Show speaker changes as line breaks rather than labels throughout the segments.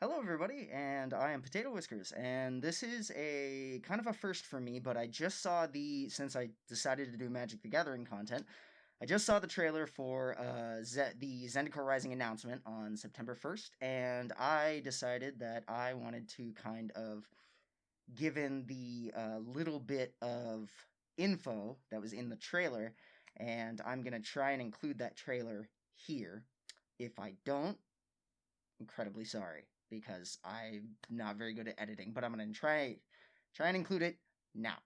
Hello, everybody, and I am Potatowhiskers, and this is a kind of a first for me. But I just saw since I decided to do Magic the Gathering content, I just saw the trailer for the Zendikar Rising announcement on September 1st, and I decided that I wanted to kind of, given the little bit of info that was in the trailer, and I'm going to try and include that trailer here. If I don't, incredibly sorry because I'm not very good at editing, but I'm gonna try and include it now.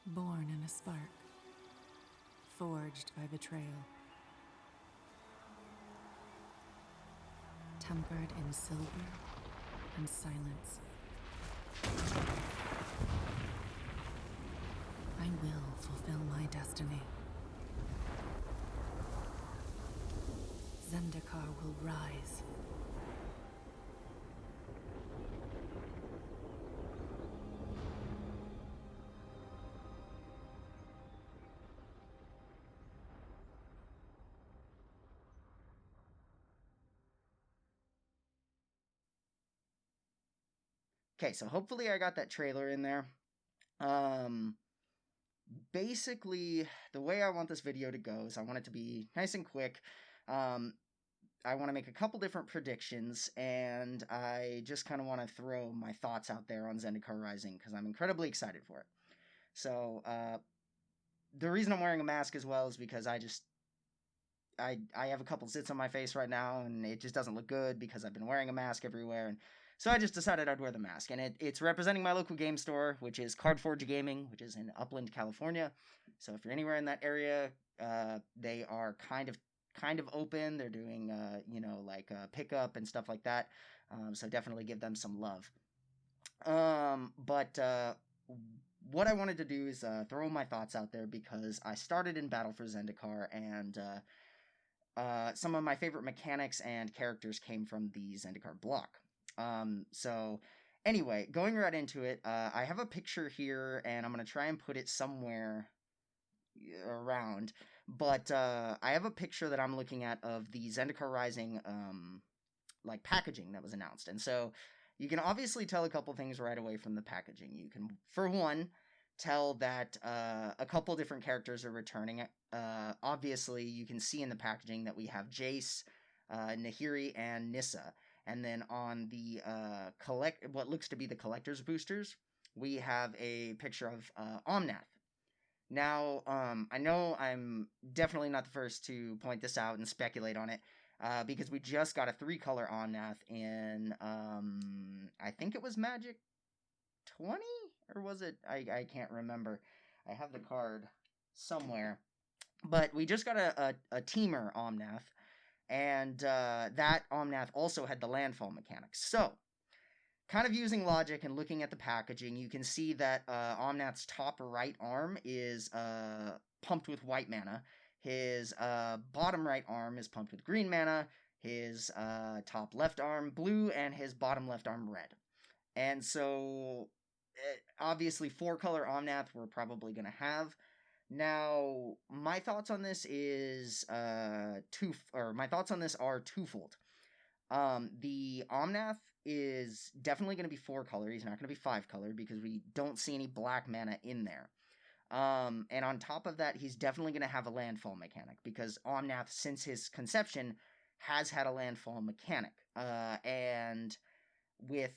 Born in a spark, forged by betrayal, tempered in silver and silence. I will fulfill my destiny. Zendikar will rise.
Okay, so hopefully I got that trailer in there. Um, Basically, the way I want this video to go is I want it to be nice and quick. Um, I want to make a couple different predictions, and I just kind of want to throw my thoughts out there on Zendikar Rising because I'm incredibly excited for it. So, the reason I'm wearing a mask as well is because I have a couple zits on my face right now, and it just doesn't look good because I've been wearing a mask everywhere, and so I just decided I'd wear the mask. And it's representing my local game store, which is Cardforge Gaming, which is in Upland, California. So if you're anywhere in that area, they are kind of open. They're doing like pickup and stuff like that. So definitely give them some love. But what I wanted to do is throw my thoughts out there because I started in Battle for Zendikar, and some of my favorite mechanics and characters came from the Zendikar block. So anyway, going right into it, I have a picture here, and I'm gonna try and put it somewhere around. But I have a picture that I'm looking at of the Zendikar Rising like packaging that was announced, and so you can obviously tell a couple things right away from the packaging. You can, for one, tell that a couple different characters are returning. Obviously, you can see in the packaging that we have Jace, Nahiri, and Nissa. And then on the what looks to be the collector's boosters, we have a picture of Omnath. Now, I know I'm definitely not the first to point this out and speculate on it, because we just got a 3-color Omnath in, I think it was Magic 20? Or was it? I can't remember. I have the card somewhere. But we just got a Teamer Omnath, and that Omnath also had the landfall mechanics. So, kind of using logic and looking at the packaging, you can see that Omnath's top right arm is pumped with white mana. His bottom right arm is pumped with green mana. His top left arm blue, and his bottom left arm red. And so, obviously, 4-color Omnath we're probably going to have. Now, my thoughts on this are twofold. The Omnath is definitely going to be 4-color. He's not going to be 5-color because we don't see any black mana in there. And on top of that, he's definitely going to have a landfall mechanic because Omnath, since his conception, has had a landfall mechanic. And with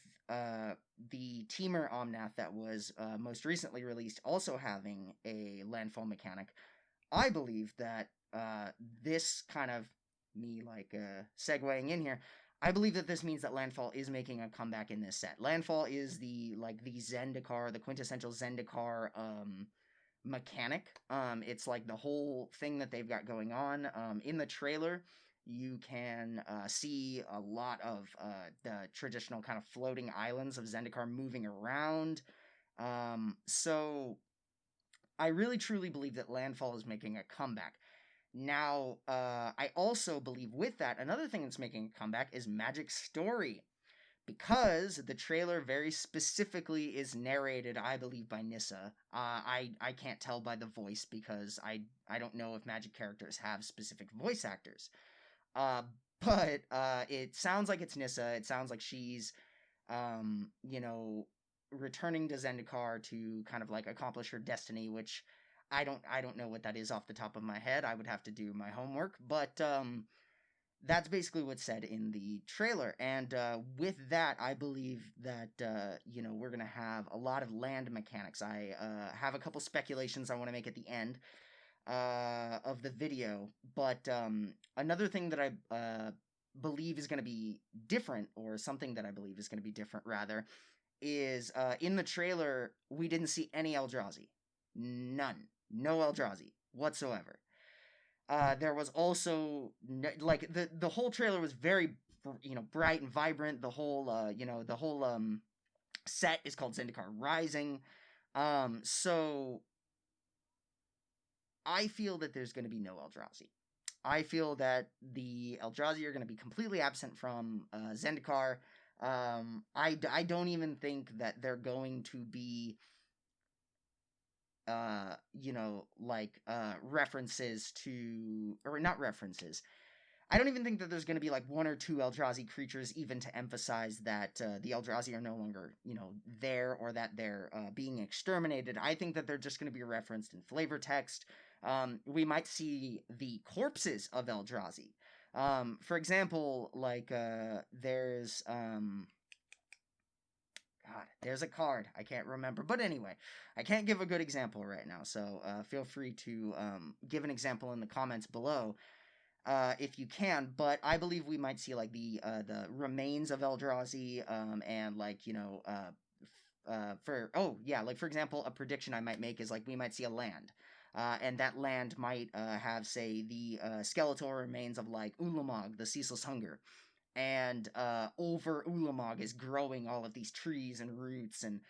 the Teamer Omnath that was most recently released also having a landfall mechanic, I believe that this kind of me segueing in here. I believe that this means that Landfall is making a comeback in this set. Landfall is the Zendikar, the quintessential Zendikar mechanic. It's like the whole thing that they've got going on. In the trailer, you can see a lot of the traditional kind of floating islands of Zendikar moving around. So I really truly believe that Landfall is making a comeback. Now, I also believe with that, another thing that's making a comeback is Magic Story. because the trailer very specifically is narrated, I believe, by Nissa. I can't tell by the voice because I don't know if Magic characters have specific voice actors. Uh, but it sounds like it's Nissa. It sounds like she's you know, returning to Zendikar to kind of like accomplish her destiny, which I don't know what that is off the top of my head. I would have to do my homework, but that's basically what's said in the trailer. And with that, I believe that we're gonna have a lot of land mechanics. I have a couple speculations I want to make at the end of the video, but another thing that I believe is going to be different, or something that I believe is going to be different rather, is in the trailer we didn't see any Eldrazi, none, no Eldrazi whatsoever. There was also like the whole trailer was very bright and vibrant. The whole set is called Zendikar Rising. So I feel that there's going to be no Eldrazi. I feel that the Eldrazi are going to be completely absent from Zendikar. I don't even think that they're going to be, references to, or not references. I don't even think that there's going to be like one or two Eldrazi creatures even to emphasize that the Eldrazi are no longer, there, or that they're being exterminated. I think that they're just going to be referenced in flavor text. We might see the corpses of Eldrazi. For example, there's a card. I can't remember. But anyway, I can't give a good example right now. So feel free to give an example in the comments below. If you can, but I believe we might see like the remains of Eldrazi, and for example, a prediction I might make is like we might see a land, and that land might have, say, the skeletal remains of like Ulamog, the Ceaseless Hunger, and over Ulamog is growing all of these trees and roots and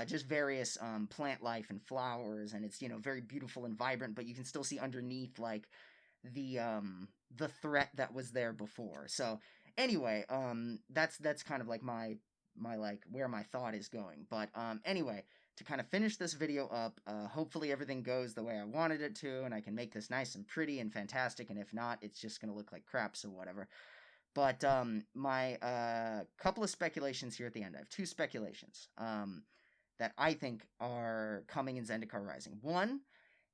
just various plant life and flowers, and it's very beautiful and vibrant, but you can still see underneath like the threat that was there before. So anyway, that's kind of like my like where my thought is going. But anyway, to kind of finish this video up, hopefully everything goes the way I wanted it to, and I can make this nice and pretty and fantastic, and if not, it's just gonna look like crap, so whatever. But my couple of speculations here at the end. I have two speculations that I think are coming in Zendikar Rising. One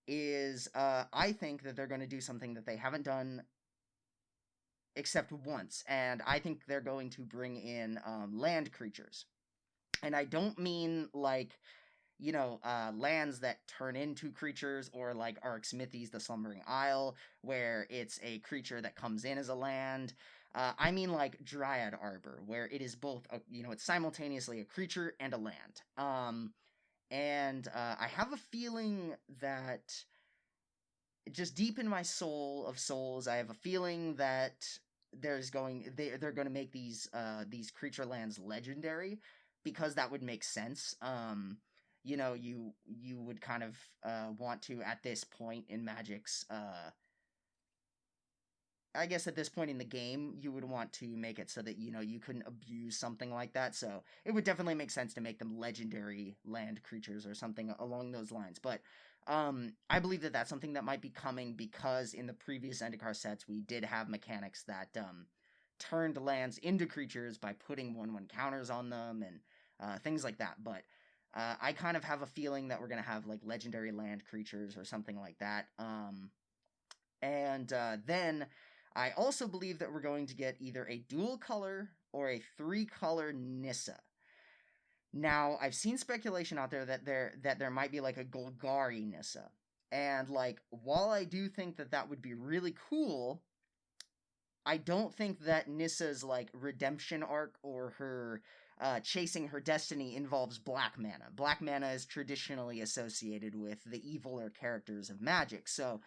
is I think that they're going to do something that they haven't done except once, and I think they're going to bring in land creatures. And I don't mean like lands that turn into creatures, or like Ark Smithy's The Slumbering Isle, where it's a creature that comes in as a land. I mean like Dryad Arbor, where it is both, it's simultaneously a creature and a land. And I have a feeling that just deep in my soul of souls, I have a feeling that they're going to make these creature lands legendary, because that would make sense. You would kind of want to, at this point in Magic's I guess at this point in the game, you would want to make it so that, you couldn't abuse something like that. So it would definitely make sense to make them legendary land creatures or something along those lines. But I believe that that's something that might be coming, because in the previous Zendikar sets, we did have mechanics that turned lands into creatures by putting 1/1 counters on them and things like that. But I kind of have a feeling that we're going to have like legendary land creatures or something like that. And then I also believe that we're going to get either a dual color or a 3-color Nissa. Now, I've seen speculation out there that there might be like a Golgari Nissa. And like, while I do think that that would be really cool, I don't think that Nissa's like redemption arc or her chasing her destiny involves black mana. Black mana is traditionally associated with the eviler characters of Magic, so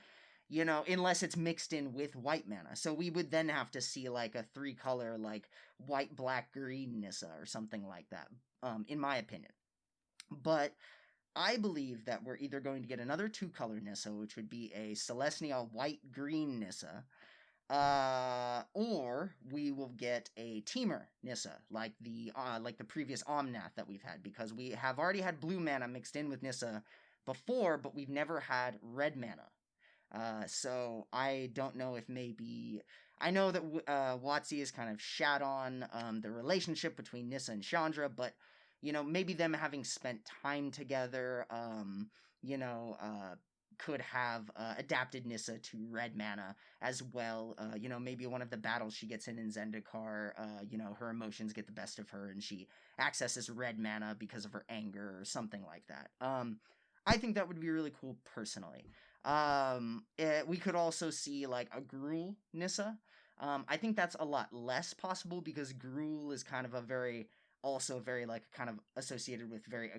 unless it's mixed in with white mana. So we would then have to see like a 3-color, like white, black, green Nissa or something like that, in my opinion. But I believe that we're either going to get another 2-color Nissa, which would be a Celestia white-green Nissa, Or we will get a teamer Nissa, like the previous Omnath that we've had, because we have already had blue mana mixed in with Nissa before, but we've never had red mana. So I don't know if maybe I know that WotC has kind of shat on the relationship between Nissa and Chandra, but maybe them having spent time together, could have adapted Nissa to red mana as well. Maybe one of the battles she gets in Zendikar, her emotions get the best of her and she accesses red mana because of her anger or something like that. I think that would be really cool personally. We could also see like a Gruul Nissa. I think that's a lot less possible because Gruul is kind of also very like kind of associated with very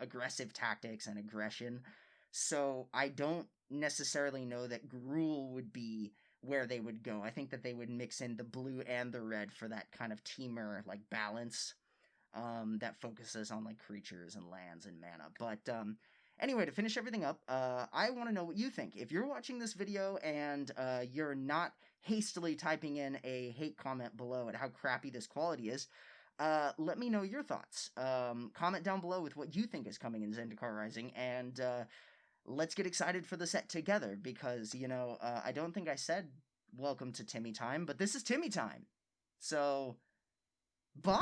aggressive tactics and aggression. So I don't necessarily know that Gruul would be where they would go. I think that they would mix in the blue and the red for that kind of teamer like balance, that focuses on like creatures and lands and mana. But anyway, to finish everything up, I want to know what you think. If you're watching this video and you're not hastily typing in a hate comment below at how crappy this quality is, let me know your thoughts. Comment down below with what you think is coming in Zendikar Rising, and let's get excited for the set together, because, I don't think I said welcome to Timmy Time, but this is Timmy Time. So, bye!